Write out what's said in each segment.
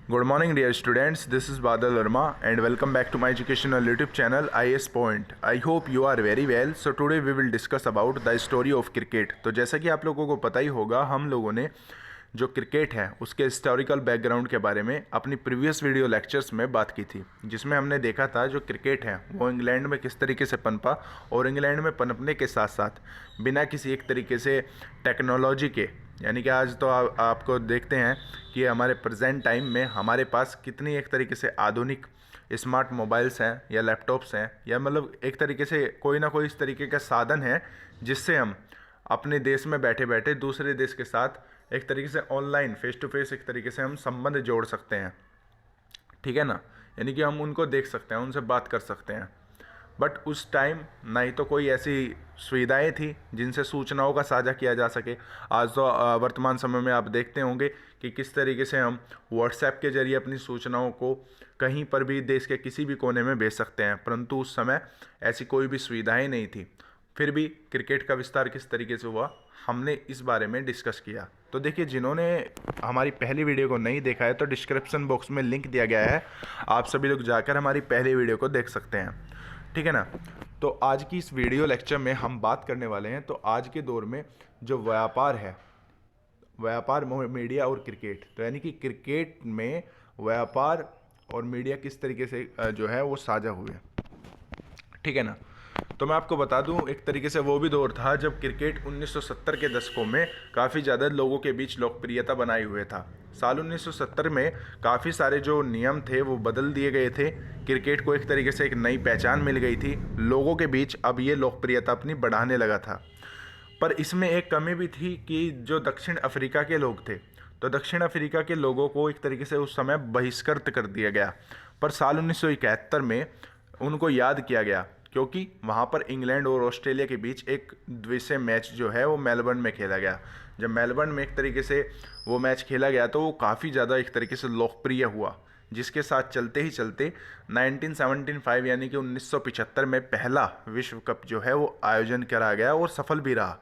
Good morning, dear students. This is Badal Verma, and welcome back to my educational YouTube channel IS Point. I hope you are very well. So today we will discuss about the story of cricket. तो जैसा कि आप लोगों को पता ही होगा, हम लोगों ने जो क्रिकेट है उसके हिस्टोरिकल बैकग्राउंड के बारे में अपनी प्रीवियस वीडियो लेक्चर्स में बात की थी, जिसमें हमने देखा था जो क्रिकेट है वो इंग्लैंड में किस तरीके से पनपा और इंग्लैंड में पनपने के साथ साथ बिना किसी एक तरीके से टेक्नोलॉजी के, यानी कि आज तो आपको देखते हैं कि हमारे प्रेजेंट टाइम में हमारे पास कितनी एक तरीके से आधुनिक स्मार्ट मोबाइल्स हैं या लैपटॉप्स हैं, या मतलब एक तरीके से कोई ना कोई इस तरीके का साधन है जिससे हम अपने देश में बैठे बैठे दूसरे देश के साथ एक तरीके से ऑनलाइन फेस टू फेस एक तरीके से हम संबंध जोड़ सकते हैं। ठीक है ना, यानी कि हम उनको देख सकते हैं, उनसे बात कर सकते हैं। बट उस टाइम ना ही तो कोई ऐसी सुविधाएं थी जिनसे सूचनाओं का साझा किया जा सके। आज तो वर्तमान समय में आप देखते होंगे कि किस तरीके से हम व्हाट्सएप के जरिए अपनी सूचनाओं को कहीं पर भी देश के किसी भी कोने में भेज सकते हैं, परंतु उस समय ऐसी कोई भी सुविधाएं नहीं थी। फिर भी क्रिकेट का विस्तार किस तरीके से हुआ, हमने इस बारे में डिस्कस किया। तो देखिए, जिन्होंने हमारी पहली वीडियो को नहीं देखा है तो डिस्क्रिप्शन बॉक्स में लिंक दिया गया है, आप सभी लोग जाकर हमारी पहली वीडियो को देख सकते हैं। ठीक है ना। तो आज की इस वीडियो लेक्चर में हम बात करने वाले हैं तो आज के दौर में जो व्यापार है, व्यापार मीडिया और क्रिकेट, तो यानी कि क्रिकेट में व्यापार और मीडिया किस तरीके से जो है वो साझा हुए। ठीक है ना। तो मैं आपको बता दूं, एक तरीके से वो भी दौर था जब क्रिकेट 1970 के दशकों में काफ़ी ज़्यादा लोगों के बीच लोकप्रियता बनाए हुए था। साल 1970 में काफ़ी सारे जो नियम थे वो बदल दिए गए थे, क्रिकेट को एक तरीके से एक नई पहचान मिल गई थी लोगों के बीच, अब ये लोकप्रियता अपनी बढ़ाने लगा था। पर इसमें एक कमी भी थी कि जो दक्षिण अफ्रीका के लोग थे, तो दक्षिण अफ्रीका के लोगों को एक तरीके से उस समय बहिष्कृत कर दिया गया। पर साल 1971 में उनको याद किया गया, क्योंकि वहाँ पर इंग्लैंड और ऑस्ट्रेलिया के बीच एक द्वितीय मैच जो है वो मेलबर्न में खेला गया। जब मेलबर्न में एक तरीके से वो मैच खेला गया तो वो काफ़ी ज़्यादा एक तरीके से लोकप्रिय हुआ, जिसके साथ चलते ही चलते 1975 यानी कि 1975 में पहला विश्व कप जो है वो आयोजन करा गया और सफल भी रहा।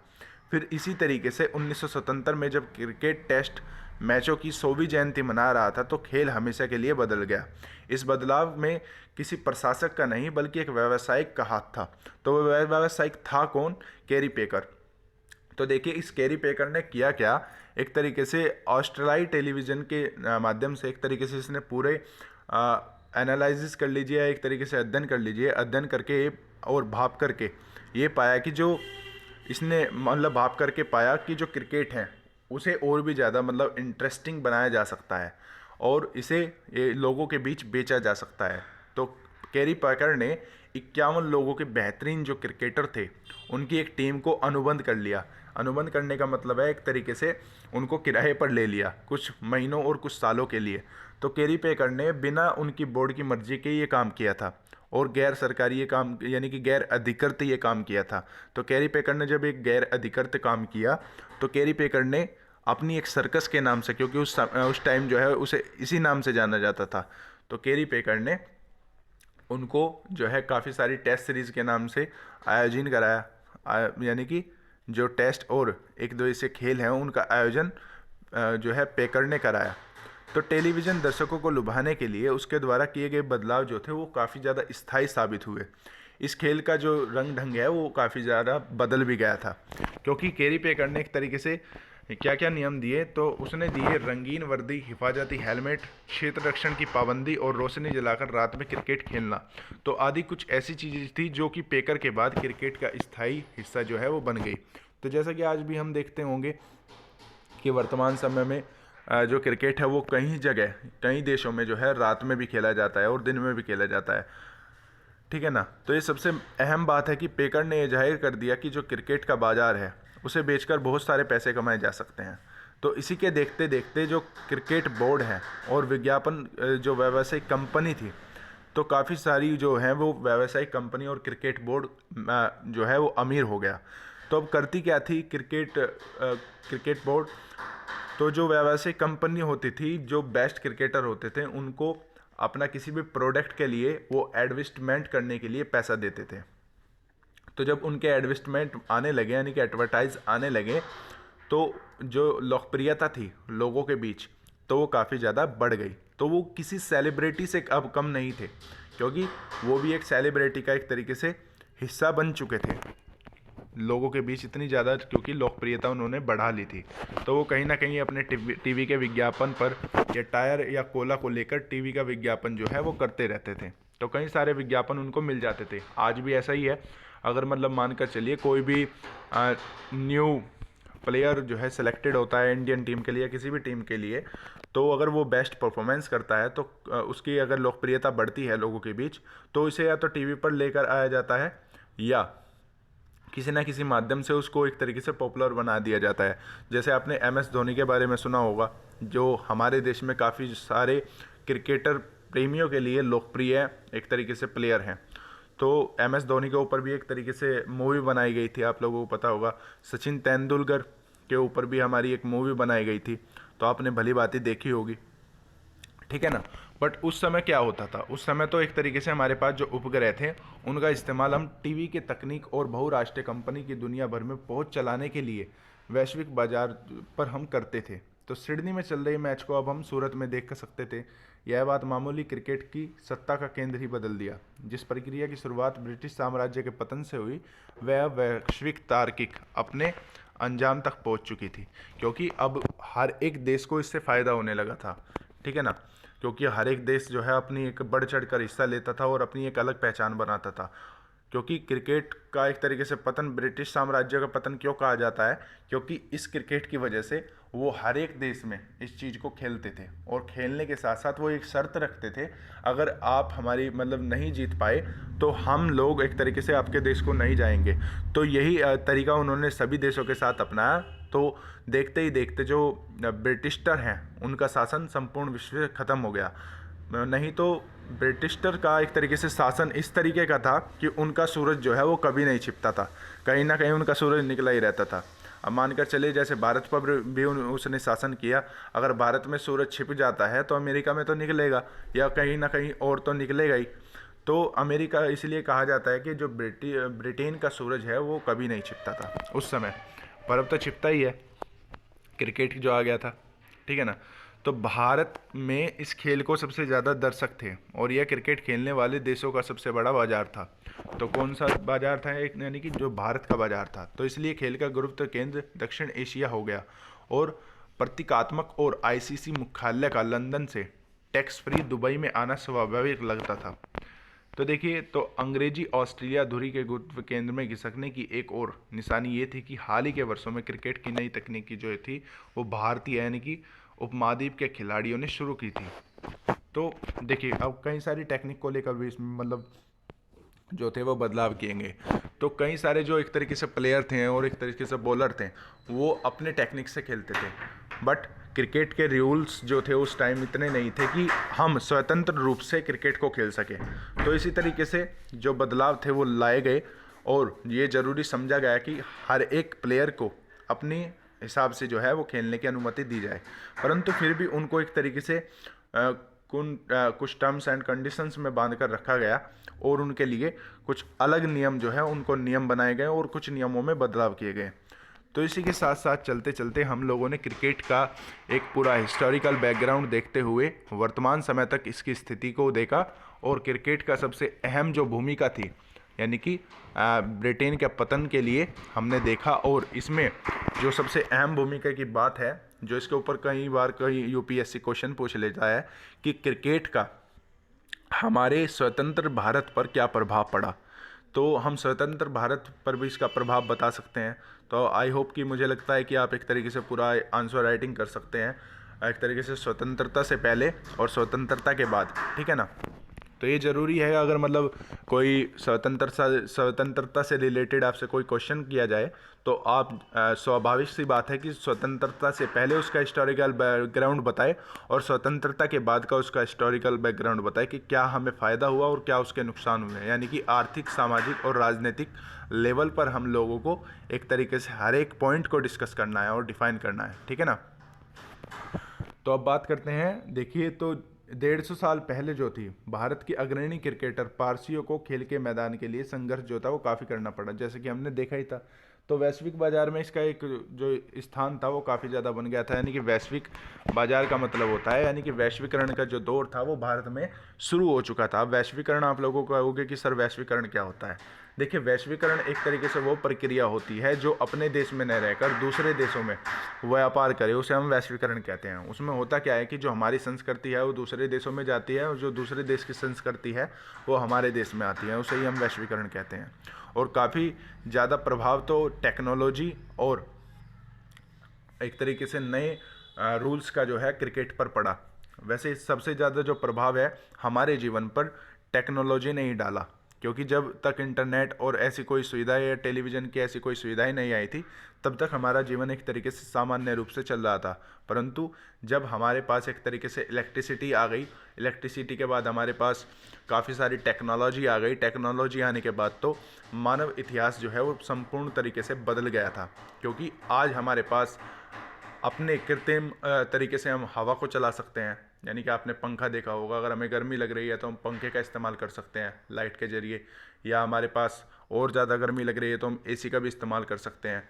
फिर इसी तरीके से 1977 में जब क्रिकेट टेस्ट मैचों की 100वीं जयंती मना रहा था तो खेल हमेशा के लिए बदल गया। इस बदलाव में किसी प्रशासक का नहीं बल्कि एक व्यावसायिक का हाथ था। तो वह व्यावसायिक था कौन? Carry picker. तो देखिए, इस कैरी पेकर ने किया क्या, एक तरीके से ऑस्ट्रेलियाई टेलीविज़न के माध्यम से एक तरीके से इसने पूरे एनालिसिस कर लीजिए, एक तरीके से अध्ययन कर लीजिए, अध्ययन करके और भाप करके ये पाया कि जो इसने मतलब भाप करके पाया कि जो क्रिकेट है उसे और भी ज़्यादा मतलब इंटरेस्टिंग बनाया जा सकता है और इसे लोगों के बीच बेचा जा सकता है। तो कैरी पेकर ने 51 लोगों के बेहतरीन जो क्रिकेटर थे उनकी एक टीम को अनुबंध कर लिया। अनुबंध करने का मतलब है एक तरीके से उनको किराए पर ले लिया कुछ महीनों और कुछ सालों के लिए। तो कैरी पेकर ने बिना उनकी बोर्ड की मर्जी के ये काम किया था और गैर सरकारी ये काम यानी कि गैर अधिकृत ये काम किया था। तो कैरी पेकर ने जब एक गैर अधिकृत काम किया तो कैरी पेकर ने अपनी एक सर्कस के नाम से, क्योंकि उस टाइम जो है उसे इसी नाम से जाना जाता था, तो कैरी पेकर ने उनको जो है काफ़ी सारी टेस्ट सीरीज़ के नाम से आयोजन कराया, यानी कि जो टेस्ट और एक दो ऐसे खेल हैं उनका आयोजन जो है पेकर ने कराया। तो टेलीविज़न दर्शकों को लुभाने के लिए उसके द्वारा किए गए बदलाव जो थे वो काफ़ी ज़्यादा स्थायी साबित हुए। इस खेल का जो रंग ढंग है वो काफ़ी ज़्यादा बदल भी गया था, क्योंकि कैरी पेकर ने एक तरीके से क्या क्या नियम दिए, तो उसने दिए रंगीन वर्दी, हिफाजती हेलमेट, क्षेत्र रक्षण की पाबंदी और रोशनी जलाकर रात में क्रिकेट खेलना। तो आदि कुछ ऐसी चीज़ें थी जो कि पेकर के बाद क्रिकेट का स्थायी हिस्सा जो है वो बन गई। तो जैसा कि आज भी हम देखते होंगे कि वर्तमान समय में जो क्रिकेट है वो कई जगह कई देशों में जो है रात में भी खेला जाता है और दिन में भी खेला जाता है। ठीक है ना। तो ये सबसे अहम बात है कि पेकर ने यह जाहिर कर दिया कि जो क्रिकेट का बाज़ार है उसे बेचकर बहुत सारे पैसे कमाए जा सकते हैं। तो इसी के देखते देखते जो क्रिकेट बोर्ड है और विज्ञापन जो व्यावसायिक कंपनी थी, तो काफ़ी सारी जो है वो व्यावसायिक कंपनी और क्रिकेट बोर्ड जो है वो अमीर हो गया। तो अब करती क्या थी क्रिकेट बोर्ड, तो जो व्यावसायिक कंपनी होती थी, जो बेस्ट क्रिकेटर होते थे उनको अपना किसी भी प्रोडक्ट के लिए वो एडवर्टाइजमेंट करने के लिए पैसा देते थे। तो जब उनके एडवर्टाइजमेंट आने लगे यानी कि एडवर्टाइज आने लगे, तो जो लोकप्रियता थी लोगों के बीच, तो वो काफ़ी ज़्यादा बढ़ गई। तो वो किसी सेलिब्रिटी से अब कम नहीं थे, क्योंकि वो भी एक सेलिब्रिटी का एक तरीके से हिस्सा बन चुके थे लोगों के बीच, इतनी ज़्यादा क्योंकि लोकप्रियता उन्होंने बढ़ा ली थी। तो वो कहीं ना कहीं अपने टीवी के विज्ञापन पर या टायर या कोला को लेकर टीवी का विज्ञापन जो है वो करते रहते थे। तो कई सारे विज्ञापन उनको मिल जाते थे। आज भी ऐसा ही है। अगर मतलब मानकर चलिए कोई भी न्यू प्लेयर जो है सिलेक्टेड होता है इंडियन टीम के लिए, किसी भी टीम के लिए, तो अगर वो बेस्ट परफॉर्मेंस करता है तो उसकी अगर लोकप्रियता बढ़ती है लोगों के बीच, तो इसे या तो टीवी पर लेकर आया जाता है या किसी ना किसी माध्यम से उसको एक तरीके से पॉपुलर बना दिया जाता है। जैसे आपने MS धोनी के बारे में सुना होगा, जो हमारे देश में काफ़ी सारे क्रिकेटर प्रेमियों के लिए लोकप्रिय एक तरीके से प्लेयर हैं। तो MS धोनी के ऊपर भी एक तरीके से मूवी बनाई गई थी, आप लोगों को पता होगा। सचिन तेंदुलकर के ऊपर भी हमारी एक मूवी बनाई गई थी, तो आपने भली बात ही देखी होगी, ठीक है ना। बट उस समय क्या होता था, उस समय तो एक तरीके से हमारे पास जो उपग्रह थे उनका इस्तेमाल हम टीवी के तकनीक और बहुराष्ट्रीय कंपनी की दुनिया भर में पहुंच चलाने के लिए वैश्विक बाजार पर हम करते थे। तो सिडनी में चल रही मैच को अब हम सूरत में देख सकते थे। यह बात मामूली क्रिकेट की सत्ता का केंद्र ही बदल दिया। जिस प्रक्रिया की शुरुआत ब्रिटिश साम्राज्य के पतन से हुई, वह वैश्विक तार्किक अपने अंजाम तक पहुंच चुकी थी, क्योंकि अब हर एक देश को इससे फ़ायदा होने लगा था, ठीक है ना। क्योंकि हर एक देश जो है अपनी एक बढ़ चढ़ कर हिस्सा लेता था और अपनी एक अलग पहचान बनाता था। क्योंकि क्रिकेट का एक तरीके से पतन, ब्रिटिश साम्राज्य का पतन क्यों कहा जाता है, क्योंकि इस क्रिकेट की वजह से वो हर एक देश में इस चीज़ को खेलते थे, और खेलने के साथ साथ वो एक शर्त रखते थे, अगर आप हमारी मतलब नहीं जीत पाए तो हम लोग एक तरीके से आपके देश को नहीं जाएंगे। तो यही तरीका उन्होंने सभी देशों के साथ अपनाया। तो देखते ही देखते जो ब्रिटिशर हैं उनका शासन संपूर्ण विश्व से ख़त्म हो गया। नहीं तो ब्रिटिशर का एक तरीके से शासन इस तरीके का था कि उनका सूरज जो है वो कभी नहीं छिपता था, कहीं ना कहीं उनका सूरज निकला ही रहता था। अब मानकर चलिए जैसे भारत पर भी उसने शासन किया, अगर भारत में सूरज छिप जाता है तो अमेरिका में तो निकलेगा या कहीं ना कहीं और तो निकलेगा ही। तो अमेरिका इसलिए कहा जाता है कि जो ब्रिटेन का सूरज है वो कभी नहीं छिपता था उस समय, पर अब तो छिपता ही है, क्रिकेट जो आ गया था, ठीक है ना। तो भारत में इस खेल को सबसे ज़्यादा दर्शक थे और यह क्रिकेट खेलने वाले देशों का सबसे बड़ा बाजार था। तो कौन सा बाजार था, एक यानी कि जो भारत का बाजार था। तो इसलिए खेल का गुरुत्व केंद्र दक्षिण एशिया हो गया और प्रतीकात्मक और आईसीसी मुख्यालय का लंदन से टैक्स फ्री दुबई में आना स्वाभाविक लगता था। तो देखिए, तो अंग्रेजी ऑस्ट्रेलिया धुरी के गुरुत्व केंद्र में खिसकने की एक और निशानी ये थी कि हाल ही के वर्षों में क्रिकेट की नई तकनीकी जो थी वो भारतीय यानी कि उपमहाद्वीप के खिलाड़ियों ने शुरू की थी। तो देखिए, अब कई सारी टेक्निक को लेकर भी इसमें मतलब जो थे वो बदलाव किए गए। तो कई सारे जो एक तरीके से प्लेयर थे और एक तरीके से बॉलर थे वो अपने टेक्निक से खेलते थे, बट क्रिकेट के रूल्स जो थे उस टाइम इतने नहीं थे कि हम स्वतंत्र रूप से क्रिकेट को खेल सकें। तो इसी तरीके से जो बदलाव थे वो लाए गए और ये ज़रूरी समझा गया कि हर एक प्लेयर को अपनी हिसाब से जो है वो खेलने की अनुमति दी जाए, परंतु फिर भी उनको एक तरीके से कुछ टर्म्स एंड कंडीशंस में बांध कर रखा गया और उनके लिए कुछ अलग नियम जो है उनको नियम बनाए गए और कुछ नियमों में बदलाव किए गए। तो इसी के साथ साथ चलते चलते हम लोगों ने क्रिकेट का एक पूरा हिस्टोरिकल बैकग्राउंड देखते हुए वर्तमान समय तक इसकी स्थिति को देखा और क्रिकेट का सबसे अहम जो भूमिका थी यानी कि ब्रिटेन के पतन के लिए हमने देखा। और इसमें जो सबसे अहम भूमिका की बात है, जो इसके ऊपर कई बार कई यूपीएससी क्वेश्चन पूछ लेता है कि क्रिकेट का हमारे स्वतंत्र भारत पर क्या प्रभाव पड़ा, तो हम स्वतंत्र भारत पर भी इसका प्रभाव बता सकते हैं। तो आई होप कि मुझे लगता है कि आप एक तरीके से पूरा आंसर राइटिंग कर सकते हैं, एक तरीके से स्वतंत्रता से पहले और स्वतंत्रता के बाद, ठीक है ना। तो ये ज़रूरी है, अगर मतलब कोई स्वतंत्रता से रिलेटेड आपसे कोई क्वेश्चन किया जाए तो आप स्वाभाविक सी बात है कि स्वतंत्रता से पहले उसका हिस्टोरिकल बैकग्राउंड बताए और स्वतंत्रता के बाद का उसका हिस्टोरिकल बैकग्राउंड बताए कि क्या हमें फ़ायदा हुआ और क्या उसके नुकसान हुए हैं। यानी कि आर्थिक, सामाजिक और राजनीतिक लेवल पर हम लोगों को एक तरीके से हर एक पॉइंट को डिस्कस करना है और डिफाइन करना है, ठीक है ना। तो अब बात करते हैं, देखिए तो 150 साल पहले जो थी भारत की अग्रणी क्रिकेटर पारसियों को खेल के मैदान के लिए संघर्ष जो था वो काफ़ी करना पड़ा, जैसे कि हमने देखा ही था। तो वैश्विक बाजार में इसका एक जो स्थान था वो काफ़ी ज़्यादा बन गया था। यानी कि वैश्विक बाजार का मतलब होता है यानी कि वैश्वीकरण का जो दौर था वो भारत में शुरू हो चुका था। अब वैश्वीकरण आप लोगों को कहोगे कि सर वैश्वीकरण क्या होता है। देखिए, वैश्वीकरण एक तरीके से वो प्रक्रिया होती है जो अपने देश में न रहकर दूसरे देशों में व्यापार करे, उसे हम वैश्वीकरण कहते हैं। उसमें होता क्या है कि जो हमारी संस्कृति है वो दूसरे देशों में जाती है और जो दूसरे देश की संस्कृति है वो हमारे देश में आती है, उसे ही हम वैश्वीकरण कहते हैं। और काफ़ी ज़्यादा प्रभाव तो टेक्नोलॉजी और एक तरीके से नए रूल्स का जो है क्रिकेट पर पड़ा। वैसे सबसे ज़्यादा जो प्रभाव है हमारे जीवन पर टेक्नोलॉजी ने ही डाला, क्योंकि जब तक इंटरनेट और ऐसी कोई सुविधा या टेलीविज़न की ऐसी कोई सुविधाएं नहीं आई थी तब तक हमारा जीवन एक तरीके से सामान्य रूप से चल रहा था। परंतु जब हमारे पास एक तरीके से इलेक्ट्रिसिटी आ गई, इलेक्ट्रिसिटी के बाद हमारे पास काफ़ी सारी टेक्नोलॉजी आ गई, टेक्नोलॉजी आने के बाद तो मानव इतिहास जो है वो संपूर्ण तरीके से बदल गया था। क्योंकि आज हमारे पास अपने कृत्रिम तरीके से हम हवा को चला सकते हैं। यानी कि आपने पंखा देखा होगा, अगर हमें गर्मी लग रही है तो हम पंखे का इस्तेमाल कर सकते हैं लाइट के ज़रिए, या हमारे पास और ज़्यादा गर्मी लग रही है तो हम एसी का भी इस्तेमाल कर सकते हैं।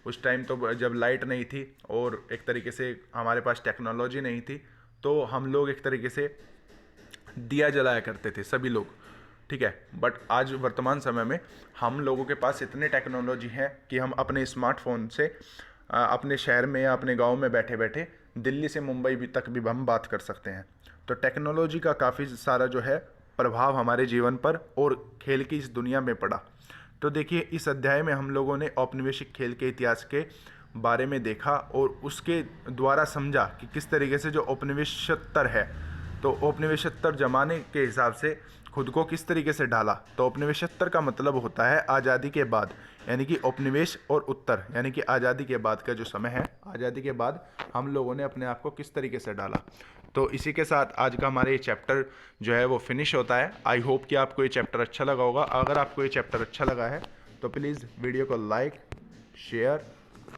उस टाइम तो जब लाइट नहीं थी और एक तरीके से हमारे पास टेक्नोलॉजी नहीं थी तो हम लोग एक तरीके से दिया जलाया करते थे सभी लोग, ठीक है। बट आज वर्तमान समय में हम लोगों के पास इतने टेक्नोलॉजी है कि हम अपने स्मार्टफोन से अपने शहर में या अपने गांव में बैठे बैठे दिल्ली से मुंबई भी तक भी हम बात कर सकते हैं। तो टेक्नोलॉजी का काफ़ी सारा जो है प्रभाव हमारे जीवन पर और खेल की इस दुनिया में पड़ा। तो देखिए, इस अध्याय में हम लोगों ने औपनिवेशिक खेल के इतिहास के बारे में देखा और उसके द्वारा समझा कि किस तरीके से जो औपनिवेशोत्तर है तो औपनिवेशोत्तर जमाने के हिसाब से खुद को किस तरीके से ढाला। तो औपनिवेशोत्तर का मतलब होता है आज़ादी के बाद, यानी कि औपनिवेश और उत्तर यानी कि आज़ादी के बाद का जो समय है, आज़ादी के बाद हम लोगों ने अपने आप को किस तरीके से डाला। तो इसी के साथ आज का हमारा ये चैप्टर जो है वो फिनिश होता है। आई होप कि आपको ये चैप्टर अच्छा लगा होगा। अगर आपको ये चैप्टर अच्छा लगा है तो प्लीज़ वीडियो को लाइक, शेयर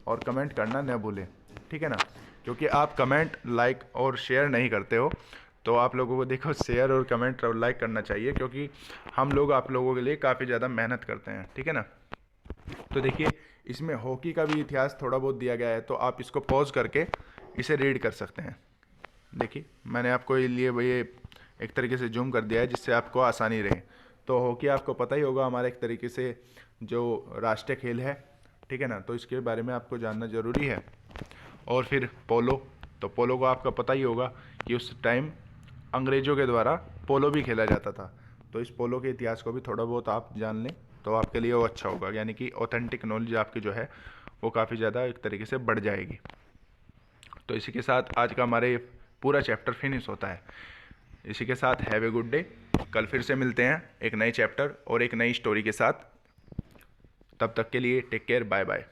और कमेंट करना न भूलें, ठीक है ना। क्योंकि आप कमेंट, लाइक और शेयर नहीं करते हो तो आप लोगों को देखो शेयर और कमेंट और लाइक करना चाहिए, क्योंकि हम लोग आप लोगों के लिए काफ़ी ज़्यादा मेहनत करते हैं, ठीक है ना। तो देखिए, इसमें हॉकी का भी इतिहास थोड़ा बहुत दिया गया है तो आप इसको पॉज करके इसे रीड कर सकते हैं। देखिए, मैंने आपको ये एक तरीके से जूम कर दिया है जिससे आपको आसानी रहे। तो हॉकी आपको पता ही होगा हमारा एक तरीके से जो राष्ट्रीय खेल है, ठीक है ना। तो इसके बारे में आपको जानना ज़रूरी है। और फिर पोलो, तो पोलो को आपका पता ही होगा कि उस टाइम अंग्रेज़ों के द्वारा पोलो भी खेला जाता था। तो इस पोलो के इतिहास को भी थोड़ा बहुत आप जान लें तो आपके लिए वो अच्छा होगा, यानी कि ऑथेंटिक नॉलेज आपकी जो है वो काफ़ी ज़्यादा एक तरीके से बढ़ जाएगी। तो इसी के साथ आज का हमारे ये पूरा चैप्टर फिनिश होता है। इसी के साथ हैव ए गुड डे। कल फिर से मिलते हैं एक नए चैप्टर और एक नई स्टोरी के साथ। तब तक के लिए टेक केयर, बाय बाय।